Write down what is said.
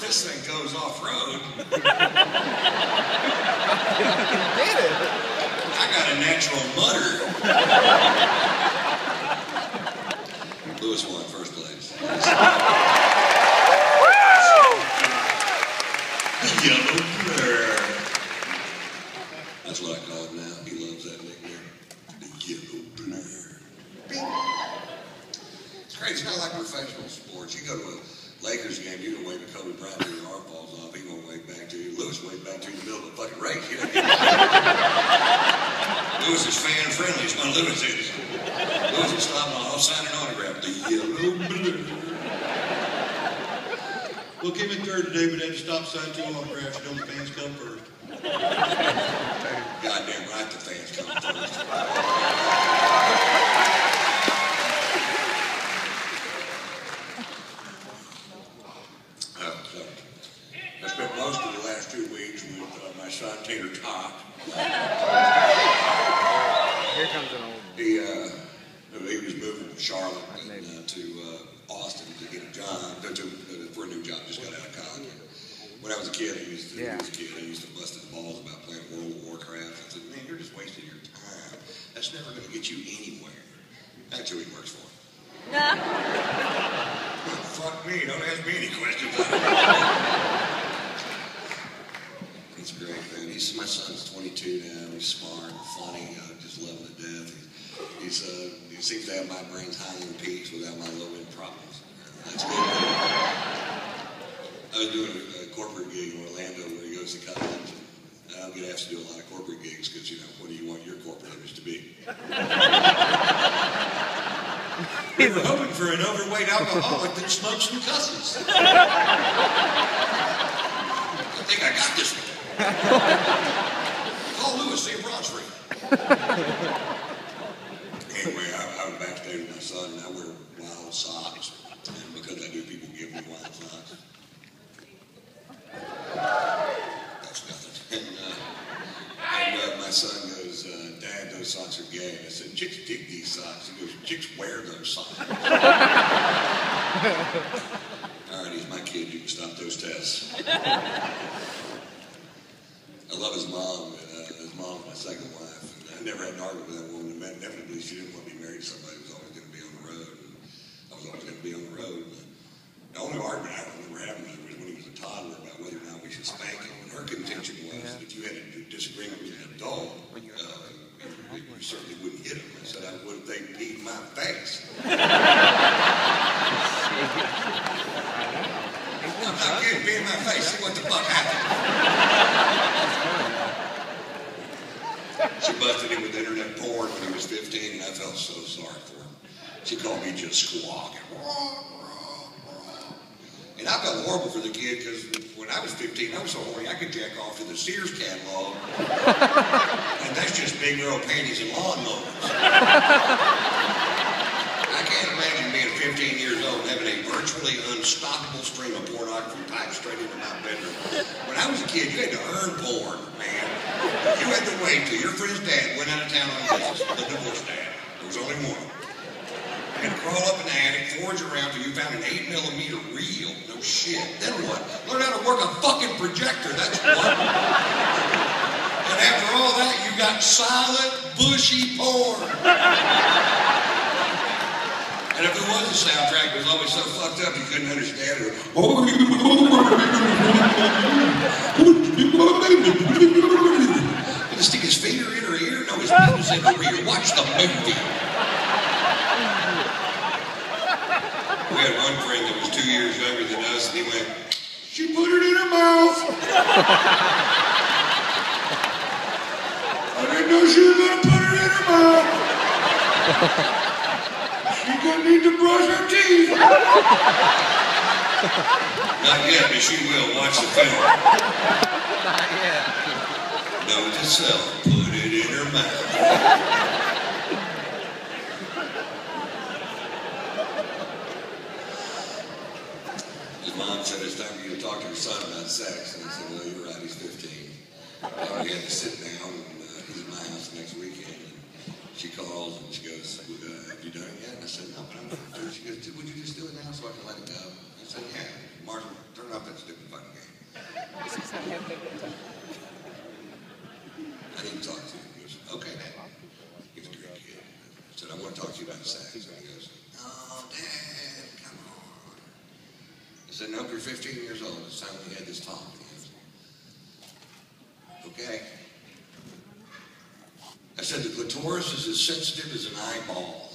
this thing goes off-road. I got a natural mutter. Lewis won first place. Yellow blur. That's what I call it now. He loves that nickname. The yellow blur. It's great. It's not like professional sports. You go to a Lakers game, you can wave at Kobe Bryant till your arm falls off. He won't wave back to you. Lewis waved back to you in the middle of a fucking race. You know? Lewis is fan friendly. It's my Lewis is. Lewis is stopping off, signing autograph. The yellow blur. Well, came in third today, but had to stop sign 2 autographs. Don't the fans come first? Goddamn right the fans come first. I spent most of the last 2 weeks with my son, Taylor Todd. Here comes an old one. He was moving from Charlotte to Austin to get a job, for a new job, just got out of college. When I was a kid, I used to bust his balls about playing World of Warcraft. I said, man, you're just wasting your time. That's never going to get you anywhere. That's who he works for. Fuck me, don't ask me any questions. It's great, man. My son's 22 now. He's smart, funny. I just love him to death. He seems to have my brain's high-end peaks without my low-end problems. That's good. I was doing a corporate gig in Orlando where he goes to college. And I don't get asked to do a lot of corporate gigs because, you know, what do you want your corporate image to be? We were hoping for an overweight alcoholic that smokes and cusses. I think I got this one. Call Lewis, see if Ron's free. Anyway, I was backstage with my son, and I wear wild socks. And because I do, people give me wild socks. That's nothing. And my son goes, Dad, those socks are gay. And I said, chicks dig these socks. He goes, chicks wear those socks. All right, he's my kid. You can stop those tests. I love his mom. His mom's my second wife. And I never had an argument with that woman. Inevitably, she didn't want to be married to somebody who was always going to be on the road. And I was always going to be on the road. But the only argument I remember having was when he was a toddler about whether or not we should spank him. And her contention was that if you had a disagreement with an adult, you certainly wouldn't hit him. I said, I would if they peed my face. I'm not kidding, pee in my face. See what the fuck happened. She busted him with internet porn when he was 15, and I felt so sorry for him. She called me just squawking. And I felt horrible for the kid because when I was 15, I was so horny I could jack off to the Sears catalog. And that's just big girl panties and lawnmowers. I can't imagine being 15 years old and having a virtually unstoppable stream of pornography piped straight into my bedroom. When I was a kid, you had to earn porn, man. You had to wait till your friend's dad went out of town on business, the divorce dad. There was only one. You had to crawl up in the attic, forge around till you found an 8mm reel. No shit. Then what? Learn how to work a fucking projector, that's what. And after all that, you got silent, bushy porn. And if there was a soundtrack, it was always so fucked up you couldn't understand it. Did he stick his finger in her ear? No, his penis in her ear. Watch the movie. We had one friend that was 2 years younger than us, and he went, she put it in her mouth. I didn't know she was going to put it in her mouth. She's going to need to brush her teeth. Not yet, but she will. Watch the film. Not yet. Note to self, put it in her mouth. His mom said it's time for you to talk to your son about sex. And I said, well, you're right, he's 15. We had to sit down, and he's at my house next weekend. And she calls and she goes, have you done it yet? And I said, no, but I'm not. She goes, would you just do it now so I can let it go? I said, yeah. Martin, turn off that stupid fucking said, nope, you're 15 years old. It's time we had this talk. Okay? I said, the clitoris is as sensitive as an eyeball.